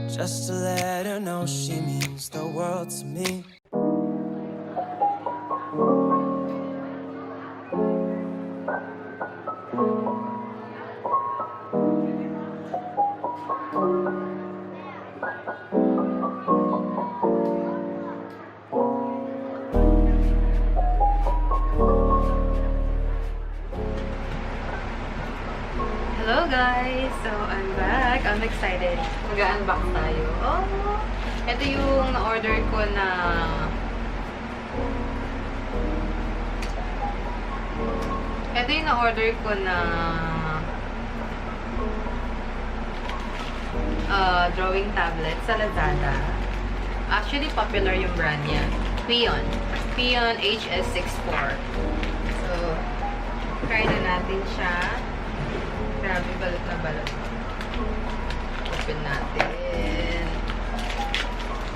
just to let her know she means the world to me. Hello guys! So, I'm back. I'm excited. Mag-unbox tayo. Oh! Ito yung na-order ko na drawing tablet sa Lazada. Actually, popular yung brand niya. Huion. Huion HS64. So, try na natin siya. Grabe, balot na balot. Open natin.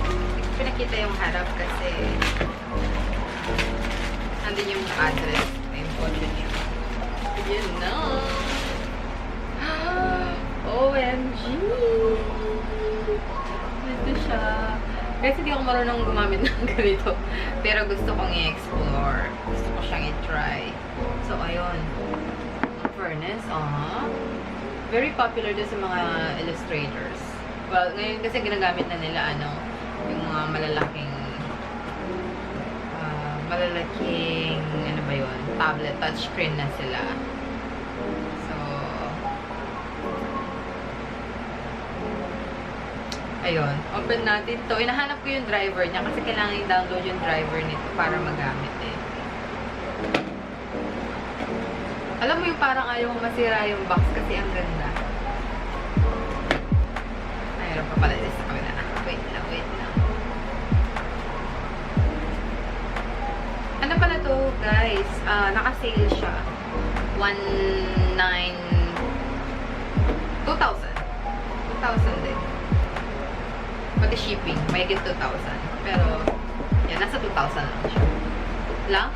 Hindi ko pinakita yung harap kasi nandun yung address na important siya. Yun na. OMG! Ito siya. Kasi hindi ako marunong gumamit ng ganito. Pero gusto kong i-explore. Gusto ko siyang i-try. So, ayun. Furnace, very popular din sa mga illustrators. Well, ngayon kasi ginagamit na nila, yung mga malalaking, ano ba yun, tablet, touchscreen na sila. So, ayun, open natin to. Inahanap ko yung driver niya kasi kailangan i-download yung driver nito para magamit eh. Alam mo yung parang ayaw masira yung box kasi ang ganda. Mayroon pa pala din sa kamila na. Wait lang. Ano pala to, guys? Naka-sale siya. 2,000. 2,000 din. Pati shipping, may higit 2,000. Pero, yan, nasa 2,000 lang siya. Lang?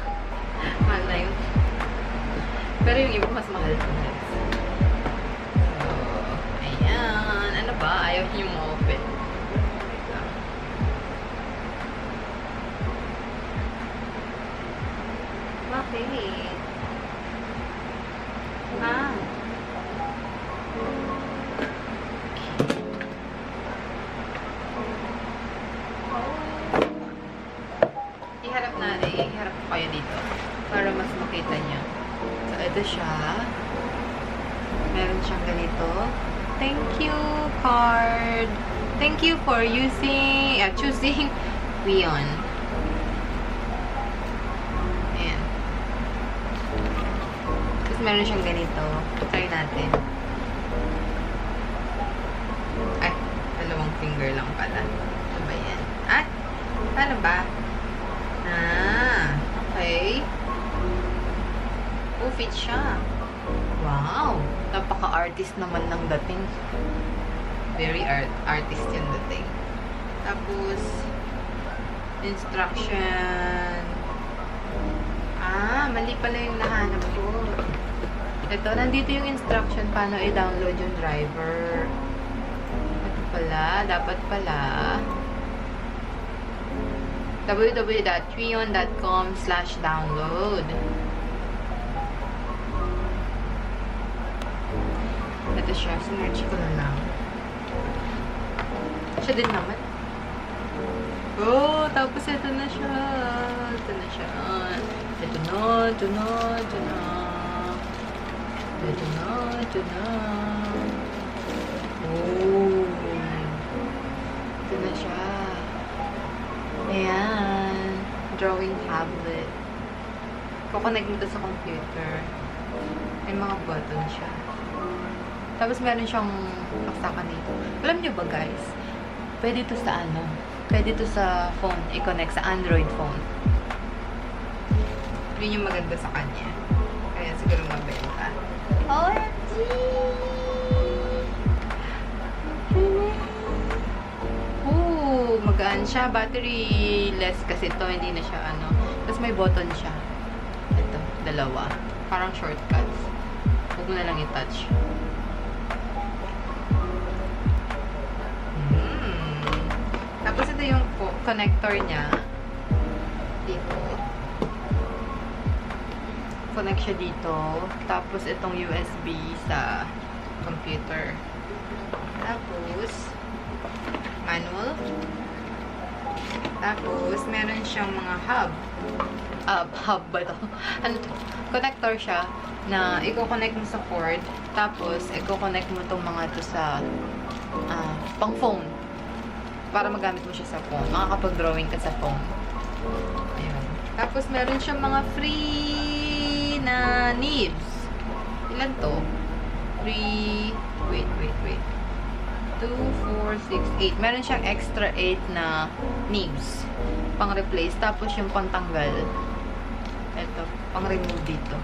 Mahal na yun. Pero yung iba mas mahal ko na. So, ayan. Ano ba? Ayaw niyo ma-open. Bakit? Ah. Iharap natin. Iharap ko kayo dito. Para mas makita niyo. So, ito siya. Meron siyang ganito. Thank you, card. Thank you for choosing Huion. Ayan. Tapos meron siyang ganito. Try natin. Ay, dalawang finger lang pala. Ano ba yan? At, paano ba? Okay. Oh, fit siya. Wow! Napaka-artist naman ng dating. Very artist yung dating. Tapos, instruction. Mali pala yung nahanap ko. Ito, nandito yung instruction paano i-download yung driver. Ito pala, dapat pala www.huion.com/download. Ito siya. Sinerch ko na lang. Siya din naman. Oh, tapos ito na siya. Ito na siya. Ito na. Oh. Ito na siya. Ayan. Drawing tablet. Kukonect mo ito sa computer. May mga button siya. Tapos meron siyang saksakan dito. Alam nyo ba guys? Pwede ito sa Pwede ito sa phone. I-connect sa Android phone. Yun yung maganda sa kanya. Kaya siguro mabenta. OMG! Magaan siya. Battery less kasi ito. Hindi na siya Tapos may button siya. Ito. Dalawa. Parang shortcuts. Huwag mo na lang i-touch. yung connector niya. Dito. Connect siya dito. Tapos, itong USB sa computer. Tapos, manual. Tapos, meron siyang mga hub. Hub ba ito? Ano to? Connector siya na i-connect mo sa cord. Tapos, i-connect mo itong mga to sa pang phone. Para magamit mo siya sa phone. Makakapag-drawing ka sa phone. Ayun. Tapos, meron siyang mga free na nibs. Ilan to? 3, wait. 2, 4, 6, 8. Meron siyang extra 8 na nibs. Pang-replace. Tapos, yung pang-tanggal. Ito. Pang-remove dito.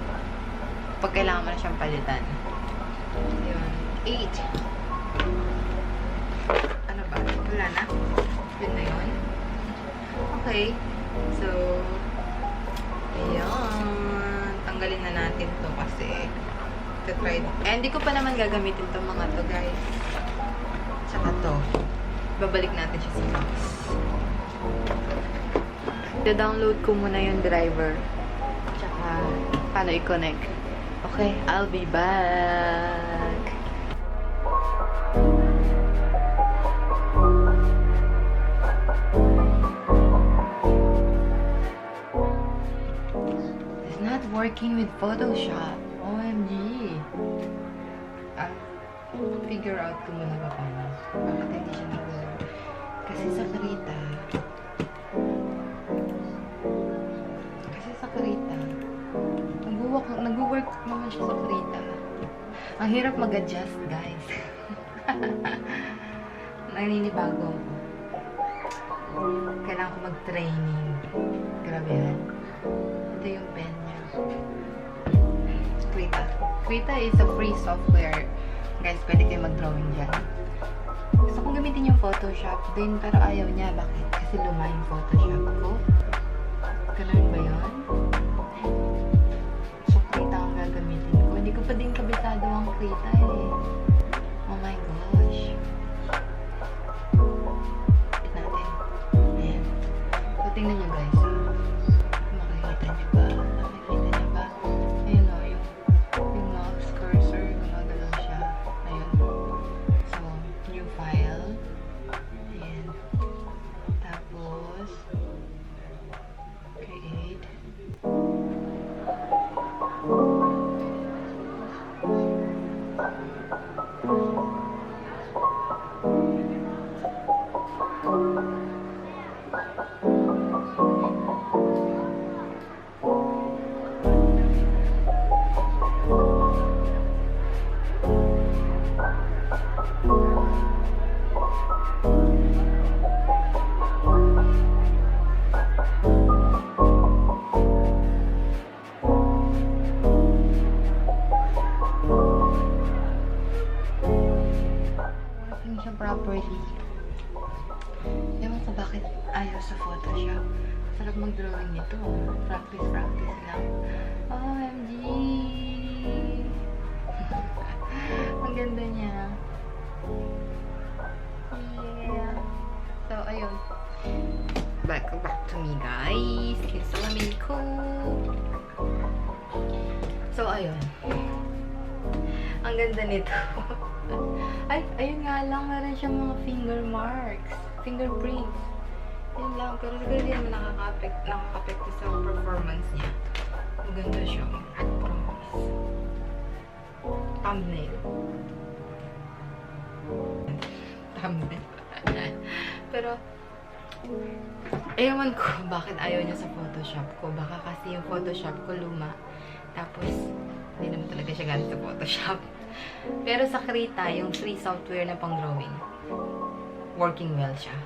Pag kailangan mo na siyang palitan. Ayun. 8. Ano ba? Wala na? Yun na yun. Okay. So, ayan. Tanggalin na natin to kasi try. Hindi ko pa naman gagamitin tong mga to, guys. Tsaka to. Babalik natin siya sa box. I-download ko muna yung driver. Tsaka, paano i-connect. Okay, I'll be back. It's not working with Photoshop. OMG. Figure out ko muna ba paano. Bakit hindi siya nag-work? Kasi sa Karita, nag-work naman siya sa Karita. Ang hirap mag-adjust, guys. Naninibago ako. Kailangan ko mag-training. Grabe yan. Ito yung pen niya. Krita is a free software. Guys, pwede kayo mag-drawing dyan. Gusto kong gamitin yung Photoshop din, pero ayaw niya. Bakit? Kasi luma yung Photoshop ko. Ganun ba yun? So, Krita ang gagamitin ko. Hindi ko pa din kabisado ang Krita eh. Oh my gosh. Wait natin. Ayan. So, tingnan nyo guys. Makikita nyo ba? Ayun o, yung mouse cursor, gumagalaw siya. Ayun. So, new file. Ayan. Tapos, create. Properly. Ewan ko bakit ayaw sa Photoshop. Sarap mag-drawing nito. Practice lang. OMG! Ang ganda niya. Yeah. So, ayun. Back to me, guys. Salamin ko. So, ayun. Ang ganda nito. Ay, ayun nga lang, meron siyang mga finger marks, fingerprints. Yun lang, pero siguro hindi naman nakaka-apekto sa performance niya. Maganda siya. Promise. Thumbnail. Pero, ewan ko bakit ayaw niya sa Photoshop ko. Baka kasi yung Photoshop ko luma. Tapos, hindi naman talaga siya galing sa Photoshop. Pero sa Krita, yung free software na pang-drawing, working well siya.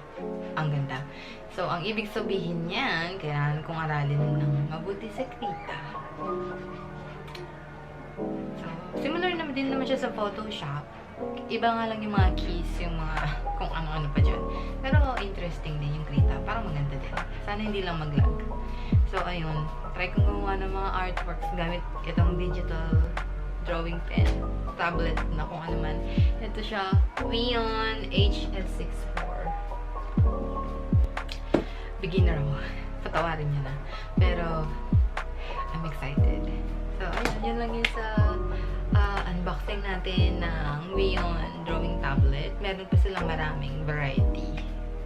Ang ganda. So, ang ibig sabihin niyan, kailangan kong aralin ng mabuti sa Krita. So, similar naman din naman siya sa Photoshop. Iba nga lang yung mga keys, yung mga kung ano-ano pa dyan. Pero interesting din yung Krita. Parang maganda din. Sana hindi lang mag-lag. So, ayun. Try kong gumawa ng mga artworks gamit itong digital drawing pen, tablet na kung ano man. Ito siya, Huion HS64. beginner ako. Patawarin niyo na. Pero, I'm excited. So, ayun, yun lang yun sa unboxing natin ng Huion drawing tablet. Meron pa silang maraming variety.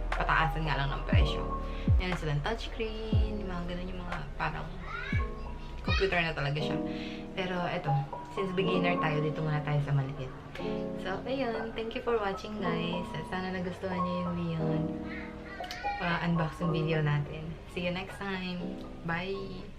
Pataasan nga lang ng presyo. Meron silang touchscreen, mga ganun yung mga parang computer na talaga siya. Pero eto, since beginner tayo, dito muna tayo sa maliit. So, ayun. Thank you for watching, guys. Sana nagustuhan niyo yung Huion unboxing video natin. See you next time. Bye!